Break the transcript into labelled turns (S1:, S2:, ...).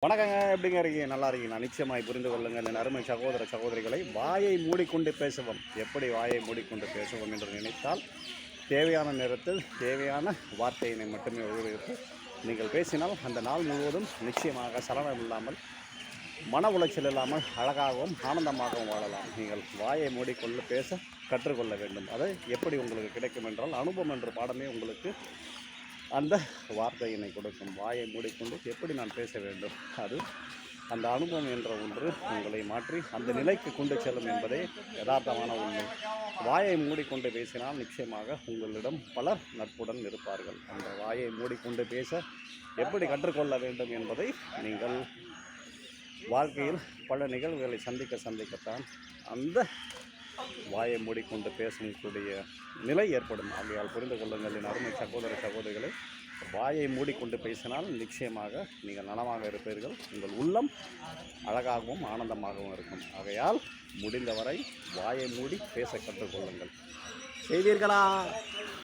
S1: வணக்கங்க. எப்படிங்க இருக்கீங்க? நல்லா இருக்கீங்களா? நிச்சயமாய் புரிந்து கொள்ளுங்கள் என் அருமை சகோதர சகோதரிகளை. வாயை மூடிக்கொண்டு பேசுவோம். எப்படி வாயை மூடிக்கொண்டு பேசுவோம் என்று நினைத்தால், தேவையான நேரத்தில் தேவையான வார்த்தையினை மட்டுமே உபயோகித்து நீங்கள் பேசினால் அந்த நாள் முழுவதும் நிச்சயமாக சலனம் இல்லாமல், மன உளைச்சல் இல்லாமல் அழகாகவும் ஆனந்தமாகவும் வாழலாம். நீங்கள் வாயை மூடிக்கொண்டு பேச கற்றுக்கொள்ள வேண்டும். அது எப்படி உங்களுக்கு கிடைக்கும் என்றால், அனுபவம் என்ற பாடமே உங்களுக்கு அந்த வார்த்தையினை கொடுக்கும். வாயை மூடிக்கொண்டு எப்படி நான் பேச வேண்டும், அது அந்த அனுபவம் என்ற ஒன்று உங்களை மாற்றி அந்த நிலைக்கு கொண்டு செல்லும் என்பதே யதார்த்தமான உண்மை. வாயை மூடிக்கொண்டு பேசினால் நிச்சயமாக உங்களிடம் பலர் நட்புடன் இருப்பார்கள். அந்த வாயை மூடிக்கொண்டு பேச எப்படி கற்றுக்கொள்ள வேண்டும் என்பதை நீங்கள் வாழ்க்கையில் பல நிகழ்வுகளை சந்திக்கத்தான் அந்த வாயை மூடிக்கொண்டு பேசக்கூடிய நிலை ஏற்படும். ஆகையால் புரிந்து கொள்ளுங்கள் என் அருமை சகோதர சகோதரிகளை. வாயை மூடிக்கொண்டு பேசினால் நிச்சயமாக நீங்கள் நலமாக இருப்பீர்கள். உங்கள் உள்ளம் அழகாகவும் ஆனந்தமாகவும் இருக்கும். ஆகையால் முடிந்தவரை வாயை மூடி பேச கற்றுக்கொள்ளுங்கள். செய்வீர்களா?